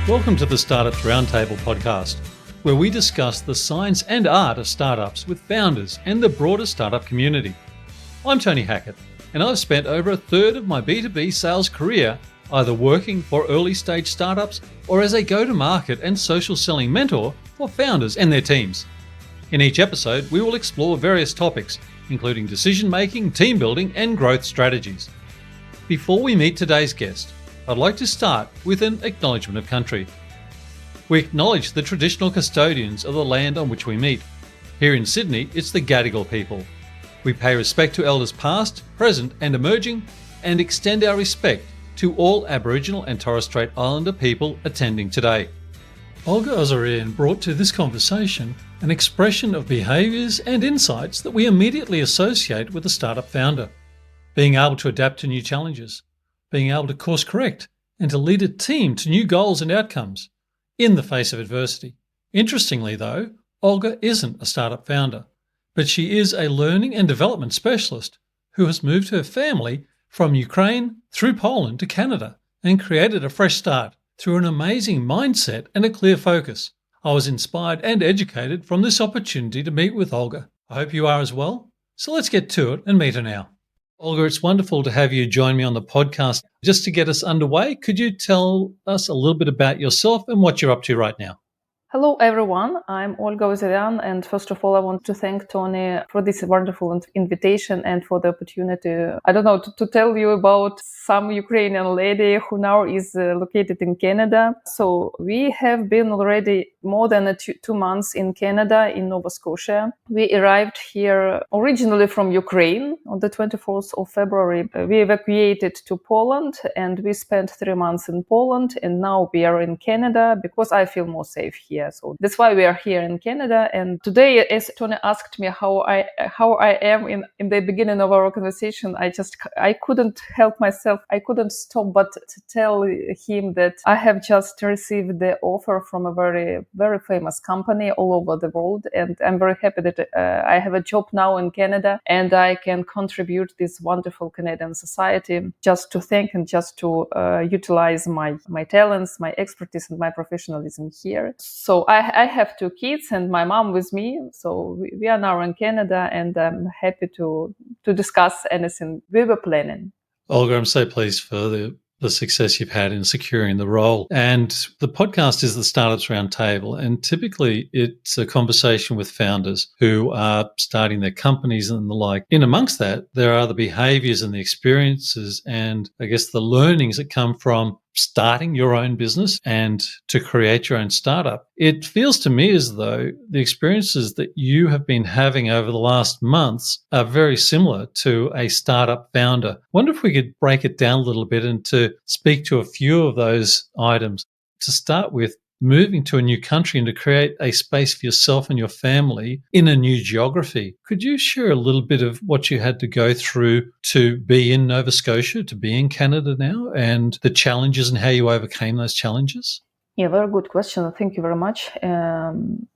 Welcome to the Startups Roundtable podcast, where we discuss the science and art of startups with founders and the broader startup community. I'm Tony Hackett, and I've spent over a third of my B2B sales career either working for early stage startups or as a go-to-market and social selling mentor for founders and their teams. In each episode, we will explore various topics, including decision-making, team building, and growth strategies. Before we meet today's guest, I'd like to start with an acknowledgement of country. We acknowledge the traditional custodians of the land on which we meet. Here in Sydney, it's the Gadigal people. We pay respect to elders past, present, and emerging, and extend our respect to all Aboriginal and Torres Strait Islander people attending today. Olga Ozerian brought to this conversation an expression of behaviours and insights that we immediately associate with a startup founder. Being able to adapt to new challenges, being able to course correct, and to lead a team to new goals and outcomes in the face of adversity. Interestingly though, Olga isn't a startup founder, but she is a learning and development specialist who has moved her family from Ukraine through Poland to Canada and created a fresh start through an amazing mindset and a clear focus. I was inspired and educated from this opportunity to meet with Olga. I hope you are as well. So let's get to it and meet her now. Olga, it's wonderful to have you join me on the podcast. Just to get us underway, could you tell us a little bit about yourself and what you're up to right now? Hello, everyone. I'm Olga Ozerian, and first of all, I want to thank Tony for this wonderful invitation and for the opportunity, to tell you about some Ukrainian lady who now is located in Canada. So we have been already more than 2 months in Canada, in Nova Scotia. We arrived here originally from Ukraine on the 24th of February. We evacuated to Poland, and we spent 3 months in Poland, and now we are in Canada because I feel more safe here. So that's why we are here in Canada. And today, as Tony asked me how I am in the beginning of our conversation, I couldn't help myself. I couldn't stop but to tell him that I have just received the offer from a very, very famous company all over the world. And I'm very happy that I have a job now in Canada and I can contribute this wonderful Canadian society just to thank and just to utilize my talents, my expertise and my professionalism here. So I have 2 kids and my mom with me. So we are now in Canada and I'm happy to discuss anything we were planning. Olga, I'm so pleased for the success you've had in securing the role. And the podcast is the Startups Roundtable. And typically it's a conversation with founders who are starting their companies and the like. In amongst that, there are the behaviours and the experiences and I guess the learnings that come from starting your own business and to create your own startup. It feels to me as though the experiences that you have been having over the last months are very similar to a startup founder. I wonder if we could break it down a little bit and to speak to a few of those items. To start with, moving to a new country and to create a space for yourself and your family in a new geography. Could you share a little bit of what you had to go through to be in Nova Scotia, to be in Canada now, and the challenges and how you overcame those challenges? Yeah, very good question. Thank you very much.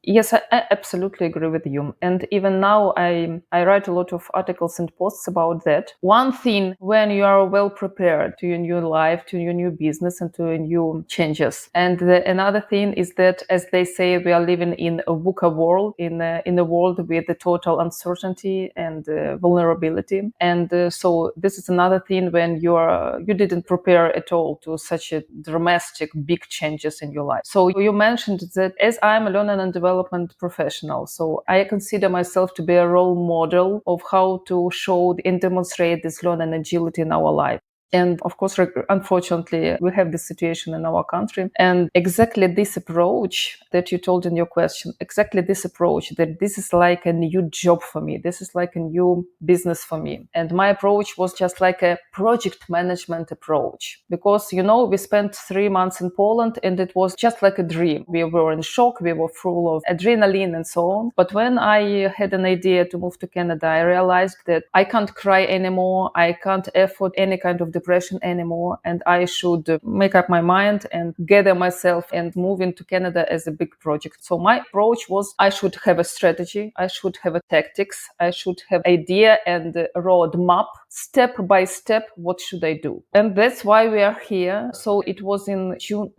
Yes, I absolutely agree with you. And even now, I write a lot of articles and posts about that. One thing, when you are well prepared to your new life, to your new business, and to your new changes. And another thing is that, as they say, we are living in a VUCA world, in a world with the total uncertainty and vulnerability. And so this is another thing when you didn't prepare at all to such a dramatic, big changes in your life. So you mentioned that as I'm a learning and development professional, so I consider myself to be a role model of how to show and demonstrate this learning agility in our life. And of course, unfortunately, we have this situation in our country. And exactly this approach that you told in your question, exactly this approach, that this is like a new job for me. This is like a new business for me. And my approach was just like a project management approach. Because, we spent 3 months in Poland and it was just like a dream. We were in shock. We were full of adrenaline and so on. But when I had an idea to move to Canada, I realized that I can't cry anymore. I can't afford any kind of depression anymore, and I should make up my mind and gather myself and move into Canada as a big project. So my approach was I should have a strategy, I should have a tactics, I should have idea and a roadmap, step by step, what should I do? And that's why we are here. So it was in June,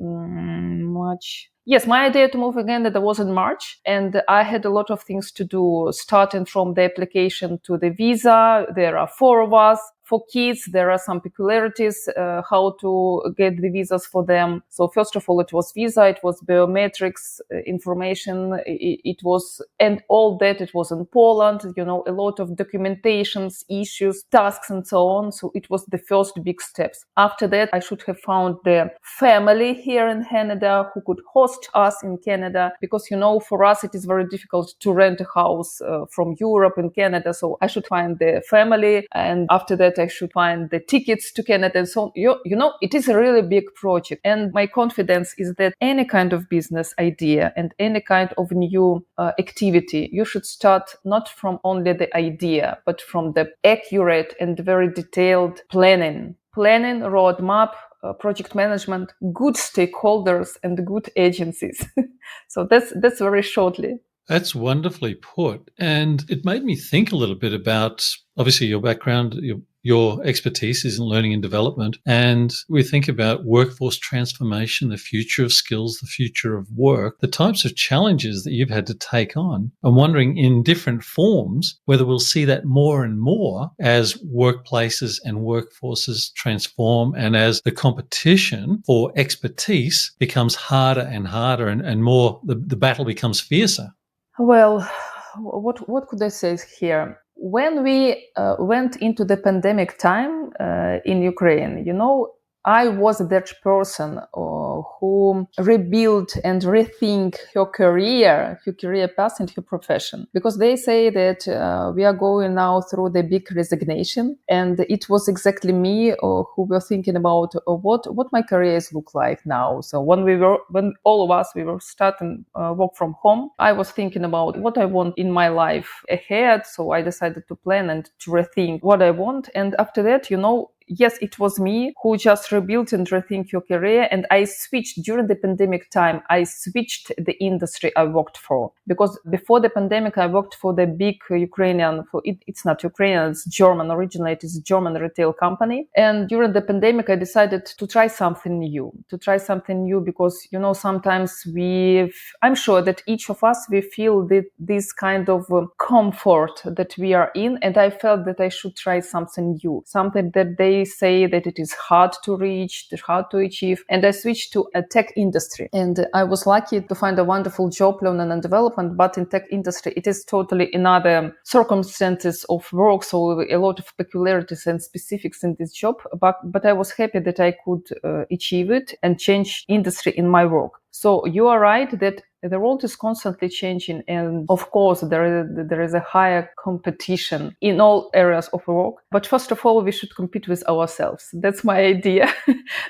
March. Yes, my idea to move again, that was in March, and I had a lot of things to do, starting from the application to the visa. There are 4 of us. For kids, there are some peculiarities, how to get the visas for them. So first of all, it was visa, it was biometrics information, it was, and all that, it was in Poland, a lot of documentations, issues, tasks, and so on. So it was the first big steps. After that, I should have found the family here in Canada who could host us in Canada, because, for us, it is very difficult to rent a house from Europe in Canada. So I should find the family, and after that, I should find the tickets to Canada and so on. It is a really big project. And my confidence is that any kind of business idea and any kind of new activity, you should start not from only the idea, but from the accurate and very detailed planning, roadmap, project management, good stakeholders, and good agencies. So that's very shortly. That's wonderfully put. And it made me think a little bit about, obviously, your background, your expertise is in learning and development. And we think about workforce transformation, the future of skills, the future of work, the types of challenges that you've had to take on. I'm wondering in different forms whether we'll see that more and more as workplaces and workforces transform and as the competition for expertise becomes harder and harder and more, the battle becomes fiercer. Well, what could I say here? When we went into the pandemic time in Ukraine, I was that person who rebuilt and rethink her career path and her profession. Because they say that we are going now through the big resignation. And it was exactly me who were thinking about what my careers look like now. So when all of us, we were starting work from home, I was thinking about what I want in my life ahead. So I decided to plan and to rethink what I want. And after that, yes, it was me who just rebuilt and rethink your career. And I switched during the pandemic time. I switched the industry I worked for, because before the pandemic, I worked for the big Ukrainian, it's not Ukrainian, it's German. Originally, it is a German retail company. And during the pandemic, I decided to try something new, because, sometimes I'm sure that each of us, we feel this kind of comfort that we are in. And I felt that I should try something new, something that they say that it is hard to reach, hard to achieve. And I switched to a tech industry. And I was lucky to find a wonderful job, learning and development. But in tech industry, it is totally another circumstances of work. So a lot of peculiarities and specifics in this job. But I was happy that I could achieve it and change industry in my work. So you are right that the world is constantly changing, and of course there is a higher competition in all areas of work. But first of all, we should compete with ourselves. That's my idea.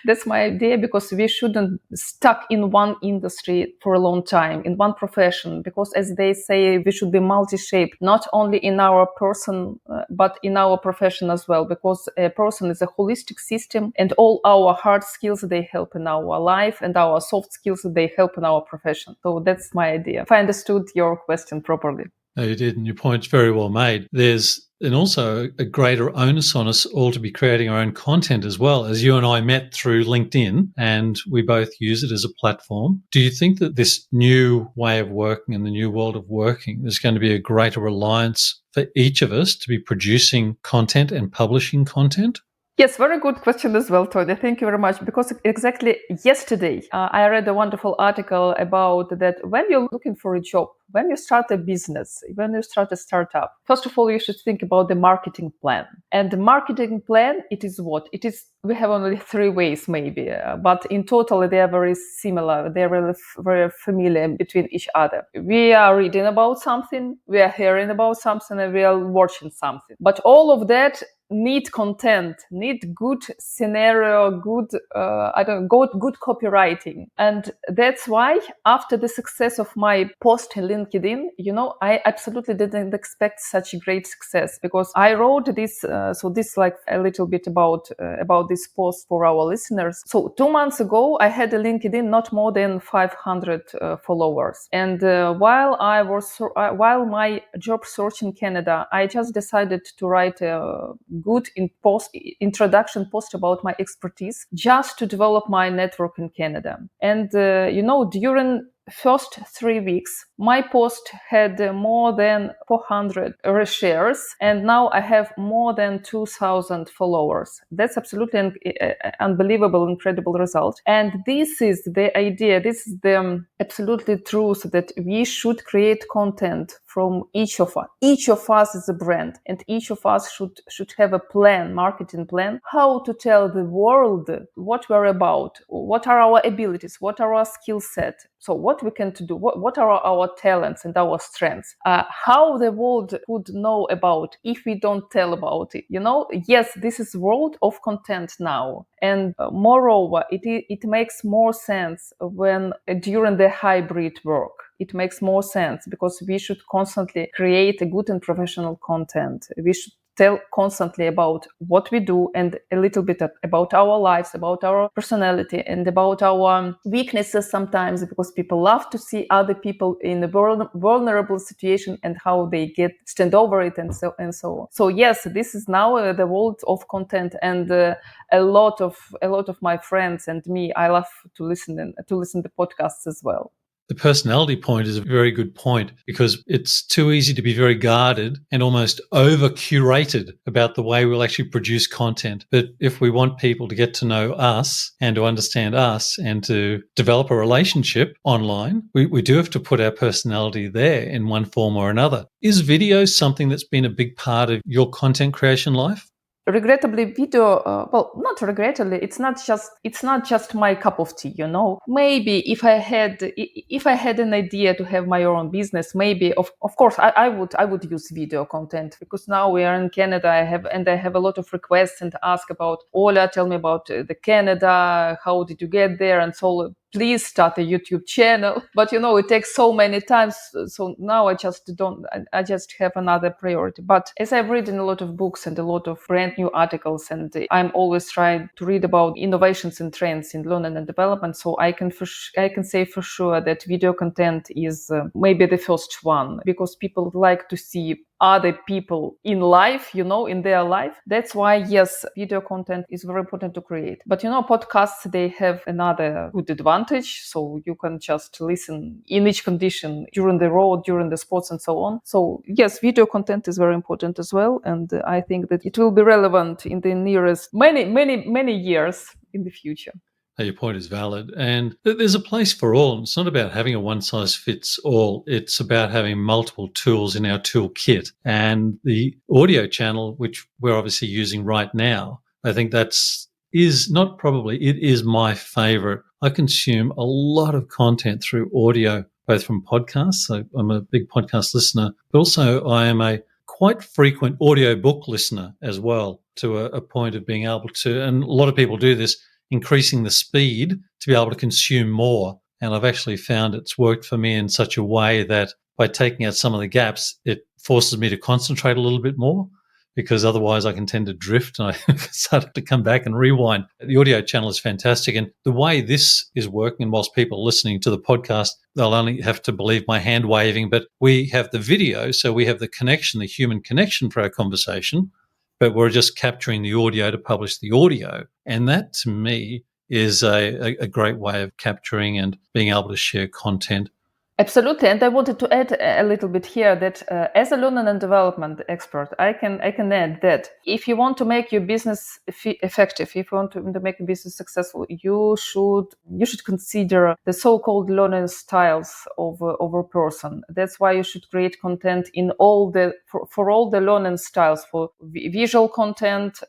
That's my idea, because we shouldn't stuck in one industry for a long time, in one profession, because as they say, we should be multi-shaped, not only in our person, but in our profession as well, because a person is a holistic system, and all our hard skills, they help in our life, and our soft skills, they help in our profession. So that's my idea. If I understood your question properly. No, you did, and your point's very well made. There's also a greater onus on us all to be creating our own content as well. As you and I met through LinkedIn, and we both use it as a platform. Do you think that this new way of working and the new world of working, there's going to be a greater reliance for each of us to be producing content and publishing content? Yes, very good question as well, Tony. Thank you very much. Because exactly yesterday, I read a wonderful article about that when you're looking for a job, when you start a business, when you start a startup, first of all, you should think about the marketing plan. And the marketing plan, it is what? It is, we have only 3 ways maybe, but in total, they are very similar. They're really very familiar between each other. We are reading about something, we are hearing about something, and we are watching something. But all of that need content, need good scenario, good copywriting. And that's why after the success of my post in LinkedIn, I absolutely didn't expect such great success, because I wrote this. So this like a little bit about this post for our listeners. So 2 months ago, I had a LinkedIn not more than 500 followers, and while my job search in Canada, I just decided to write a good introduction post about my expertise, just to develop my network in Canada. And during first 3 weeks, my post had more than 400 reshares, and now I have more than 2,000 followers. That's absolutely an unbelievable, incredible result. And this is the idea, this is the absolutely truth, that we should create content from each of us. Each of us is a brand, and each of us should have a plan, marketing plan, how to tell the world what we're about, what are our abilities, what are our skill set, so what we can do, what are our talents and our strengths, how the world would know about if we don't tell about it. Yes, this is world of content now. And moreover, it makes more sense when during the hybrid work. It makes more sense because we should constantly create a good and professional content. We should tell constantly about what we do and a little bit about our lives, about our personality, and about our weaknesses sometimes, because people love to see other people in a vulnerable situation and how they stand over it, and so on. So yes, this is now the world of content, and a lot of my friends and me, I love to listen to podcasts as well. The personality point is a very good point, because it's too easy to be very guarded and almost over-curated about the way we'll actually produce content. But if we want people to get to know us and to understand us and to develop a relationship online, we do have to put our personality there in one form or another. Is video something that's been a big part of your content creation life? Regrettably, video, not regrettably, it's not just my cup of tea, Maybe if I had an idea to have my own business, maybe of course I would use video content, because now we are in Canada. I have a lot of requests and ask about, Ola, tell me about the Canada, how did you get there, and so please start a YouTube channel. But it takes so many times. So now I just have another priority. But as I've read in a lot of books and a lot of brand new articles, and I'm always trying to read about innovations and trends in learning and development. So I can say for sure that video content is maybe the first one, because people like to see other people in life, in their life. That's why, yes, video content is very important to create. But, podcasts, they have another good advantage. So you can just listen in each condition, during the road, during the sports, and so on. So yes, video content is very important as well. And I think that it will be relevant in the nearest many years in the future. Your point is valid, and there's a place for all. It's not about having a one-size-fits-all. It's about having multiple tools in our toolkit. And the audio channel, which we're obviously using right now, I think it is my favorite. I consume a lot of content through audio, both from podcasts. So I'm a big podcast listener, but also I am a quite frequent audiobook listener as well, to a point of being able to, and a lot of people do this, increasing the speed to be able to consume more. And I've actually found it's worked for me in such a way that by taking out some of the gaps, it forces me to concentrate a little bit more, because otherwise I can tend to drift and I start to come back and rewind. The audio channel is fantastic. And the way this is working, and whilst people are listening to the podcast, they'll only have to believe my hand waving, but we have the video, so we have the connection, the human connection for our conversation, but we're just capturing the audio to publish the audio. And that, to me, is a great way of capturing and being able to share content. Absolutely. And I wanted to add a little bit here that as a learning and development expert, I can add that if you want to make your business effective, if you want to make your business successful, you should consider the so-called learning styles of a person. That's why you should create content in for all the learning styles, for visual content,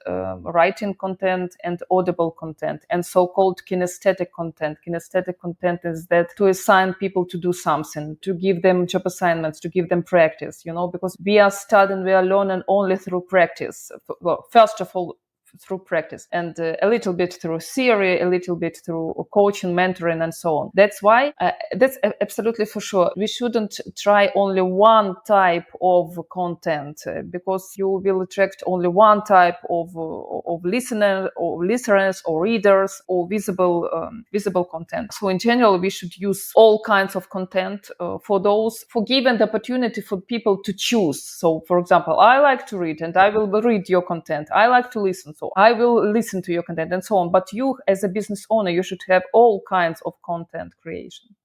writing content, and audible content, and so-called kinesthetic content. Kinesthetic content is that to assign people to do something, to give them job assignments, to give them practice, because we are studying, we are learning only through practice. Well, first of all, through practice, and a little bit through theory, a little bit through coaching, mentoring, and so on. That's why that's absolutely for sure. We shouldn't try only one type of content because you will attract only one type of listeners or readers or visible content. So in general, we should use all kinds of content for giving the opportunity for people to choose. So, for example, I like to read, and I will read your content. I like to listen, so I will listen to your content, and so on. But you, as a business owner, you should have all kinds of content creation.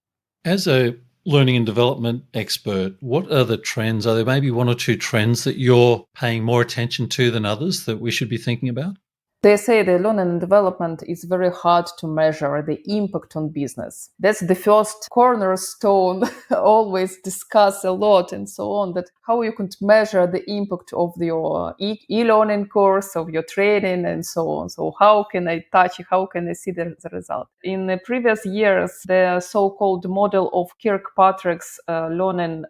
As a learning and development expert, what are the trends? Are there maybe one or two trends that you're paying more attention to than others that we should be thinking about? They say the learning and development is very hard to measure the impact on business. That's the first cornerstone, always discuss a lot and so on, that how you could measure the impact of your e-learning course, of your training and so on. So how can I touch it? How can I see the result? In the previous years, the so-called model of Kirkpatrick's learning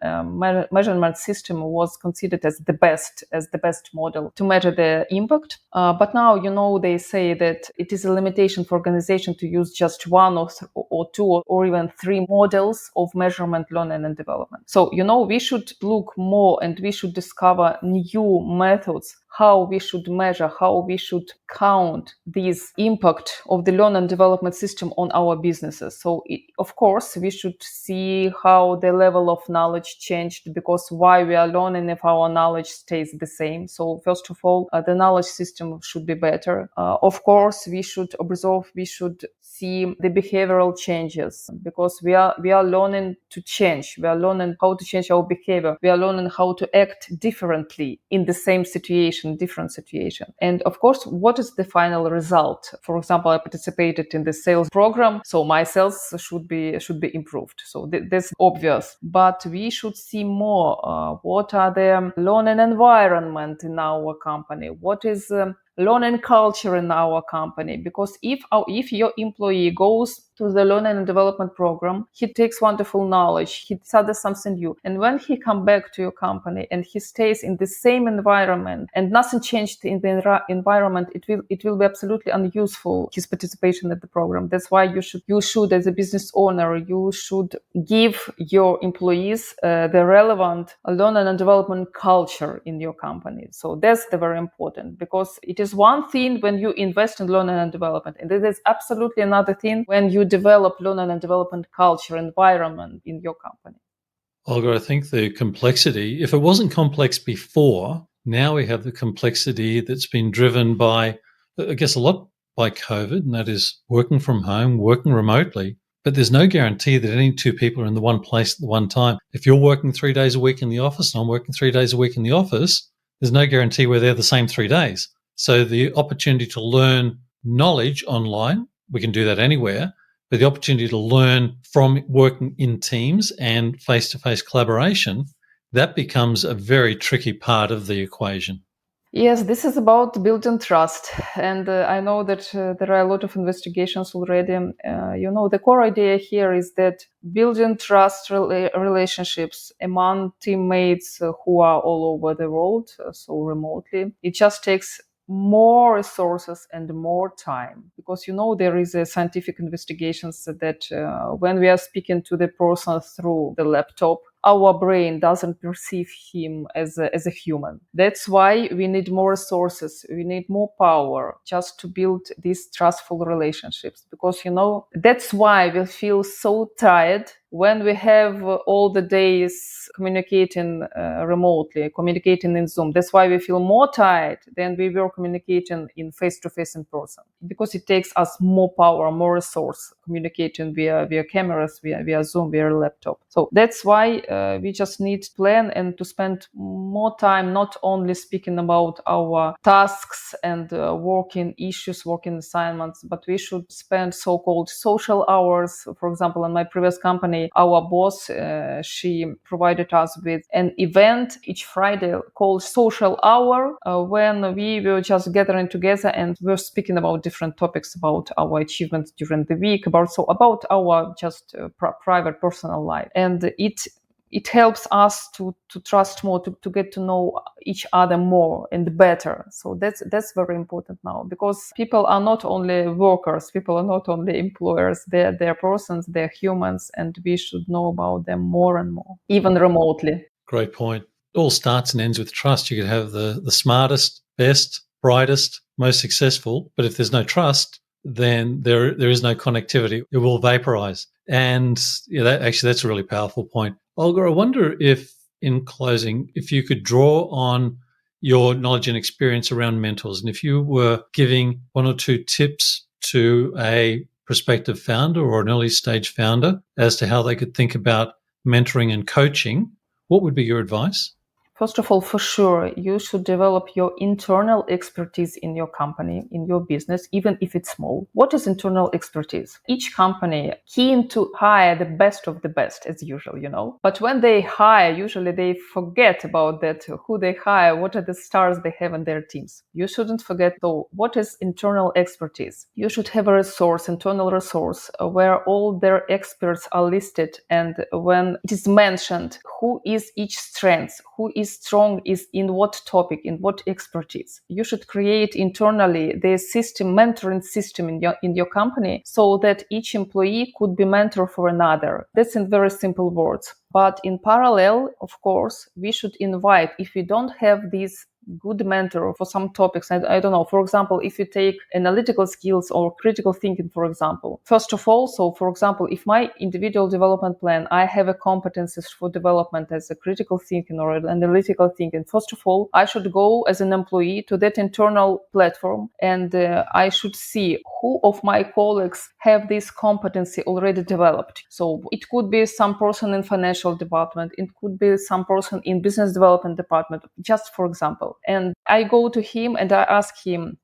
measurement system was considered as the best model to measure the impact. But now, they say that it is a limitation for organization to use just one or two or even three models of measurement, learning, and development. So, we should look more and we should discover new methods how we should measure, how we should count this impact of the learning and development system on our businesses. So, of course, we should see how the level of knowledge changed, because why we are learning if our knowledge stays the same. So, first of all, the knowledge system should be better. Of course, we should observe, we should see the behavioral changes, because we are learning to change. We are learning how to change our behavior. We are learning how to act differently in the same situation, different situation. And of course, what is the final result? For example, I participated in the sales program, so my sales should be improved. So that's obvious. But we should see more. What are the learning environment in our company? What is learning culture in our company? Because if your employee goes to the learning and development program, he takes wonderful knowledge, he studies something new, and when he comes back to your company and he stays in the same environment and nothing changed in the environment, it will be absolutely unuseful, his participation at the program. That's why you should as a business owner, you should give your employees the relevant learning and development culture in your company. So that's the very important, because it is one thing when you invest in learning and development, and it is absolutely another thing when you develop learning and development culture, environment in your company. Olga, I think the complexity, if it wasn't complex before, now we have the complexity that's been driven by, I guess, a lot by COVID, and that is working from home, working remotely. But there's no guarantee that any two people are in the one place at the one time. If you're working 3 days a week in the office and I'm working 3 days a week in the office, there's no guarantee we're there the same 3 days. So the opportunity to learn knowledge online, we can do that anywhere, but the opportunity to learn from working in teams and face-to-face collaboration, that becomes a very tricky part of the equation. Yes, this is about building trust. And I know that there are a lot of investigations already. The core idea here is that building trust relationships among teammates who are all over the world, so remotely, it just takes more resources and more time, because there is a scientific investigations that when we are speaking to the person through the laptop, our brain doesn't perceive him as a human. That's why we need more resources, we need more power just to build these trustful relationships, because that's why we feel so tired when we have all the days communicating remotely, communicating in Zoom. That's why we feel more tired than we were communicating in face-to-face in person, because it takes us more power, more resource communicating via cameras, via Zoom, via laptop. So that's why we just need to plan and to spend more time not only speaking about our tasks and working issues, working assignments, but we should spend so-called social hours. For example, in my previous company, our boss, she provided us with an event each Friday called Social Hour, when we were just gathering together and we're speaking about different topics about our achievements during the week, about our just private personal life. And it helps us to trust more, to get to know each other more and better. So that's very important now, because people are not only workers, people are not only employers, they're persons, they're humans, and we should know about them more and more, even remotely. Great point. It all starts and ends with trust. You could have the smartest, best, brightest, most successful, but if there's no trust, then there is no connectivity. It will vaporize. And that's a really powerful point. Olga, I wonder if, in closing, if you could draw on your knowledge and experience around mentors, and if you were giving one or two tips to a prospective founder or an early stage founder as to how they could think about mentoring and coaching, what would be your advice? First of all, for sure, you should develop your internal expertise in your company, in your business, even if it's small. What is internal expertise? Each company keen to hire the best of the best, as usual, But when they hire, usually they forget about that, who they hire, what are the stars they have in their teams. You shouldn't forget, though, what is internal expertise? You should have a internal resource, where all their experts are listed, and when it is mentioned who is each strength, who is strong is in what topic, in what expertise. You should create internally the mentoring system in your company, so that each employee could be mentor for another. That's in very simple words. But in parallel, of course, we should invite, if we don't have these good mentor for some topics, I don't know, for example, if you take analytical skills or critical thinking, for example, first of all, so for example, if my individual development plan, I have a competencies for development as a critical thinking or an analytical thinking, first of all, I should go as an employee to that internal platform, and I should see who of my colleagues have this competency already developed. So it could be some person in financial department, it could be some person in business development department, just for example. And I go to him and I ask him,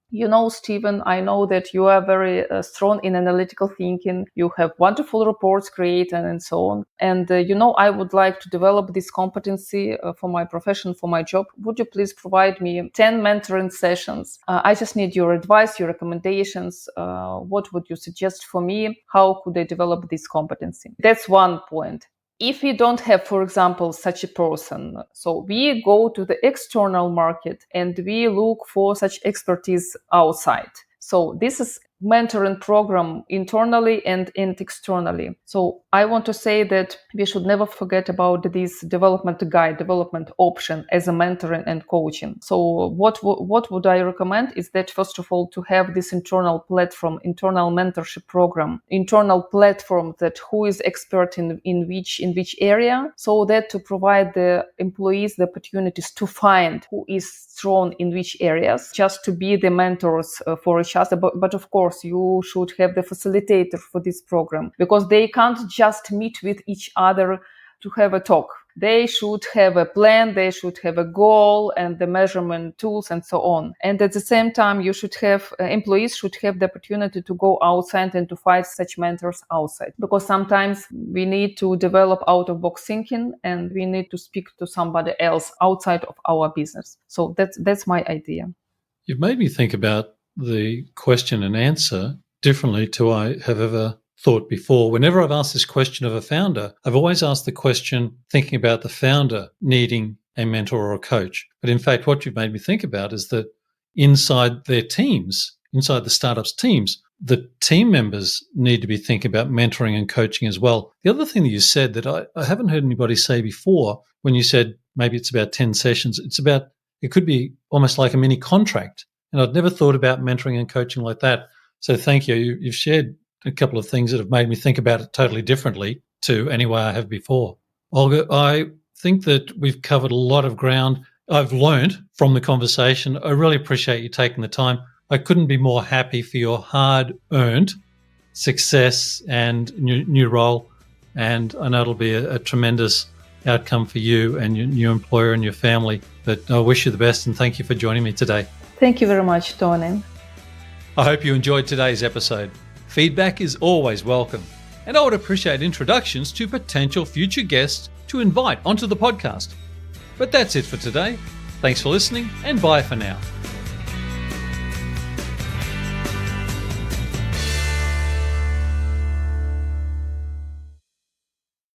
Stephen, I know that you are very strong in analytical thinking. You have wonderful reports created and so on. And, I would like to develop this competency for my profession, for my job. Would you please provide me 10 mentoring sessions? I just need your advice, your recommendations. What would you suggest for me? How could I develop this competency? That's one point. If we don't have, for example, such a person, so we go to the external market and we look for such expertise outside. So this is mentoring program internally and externally. So I want to say that we should never forget about this development guide, development option as a mentoring and coaching. So what would I recommend is that, first of all, to have this internal platform, internal mentorship program, internal platform that who is expert in which area, so that to provide the employees the opportunities to find who is strong in which areas, just to be the mentors for each other. But of course, you should have the facilitator for this program, because they can't just meet with each other to have a talk. They should have a plan, they should have a goal and the measurement tools and so on. And at the same time, you should have, employees should have the opportunity to go outside and to find such mentors outside. Because sometimes we need to develop out-of-box thinking and we need to speak to somebody else outside of our business. So that's my idea. You've made me think about the question and answer differently to I have ever thought before. Whenever I've asked this question of a founder, I've always asked the question thinking about the founder needing a mentor or a coach. But in fact, what you've made me think about is that inside their teams, inside the startups teams, the team members need to be thinking about mentoring and coaching as well. The other thing that you said that I haven't heard anybody say before, when you said maybe it's about 10 sessions, it could be almost like a mini contract. And I'd never thought about mentoring and coaching like that. So thank you. You've shared a couple of things that have made me think about it totally differently to any way I have before. Olga, I think that we've covered a lot of ground. I've learned from the conversation. I really appreciate you taking the time. I couldn't be more happy for your hard-earned success and new role. And I know it'll be a tremendous outcome for you and your new employer and your family. But I wish you the best and thank you for joining me today. Thank you very much, Tony. I hope you enjoyed today's episode. Feedback is always welcome, and I would appreciate introductions to potential future guests to invite onto the podcast. But that's it for today. Thanks for listening, and bye for now.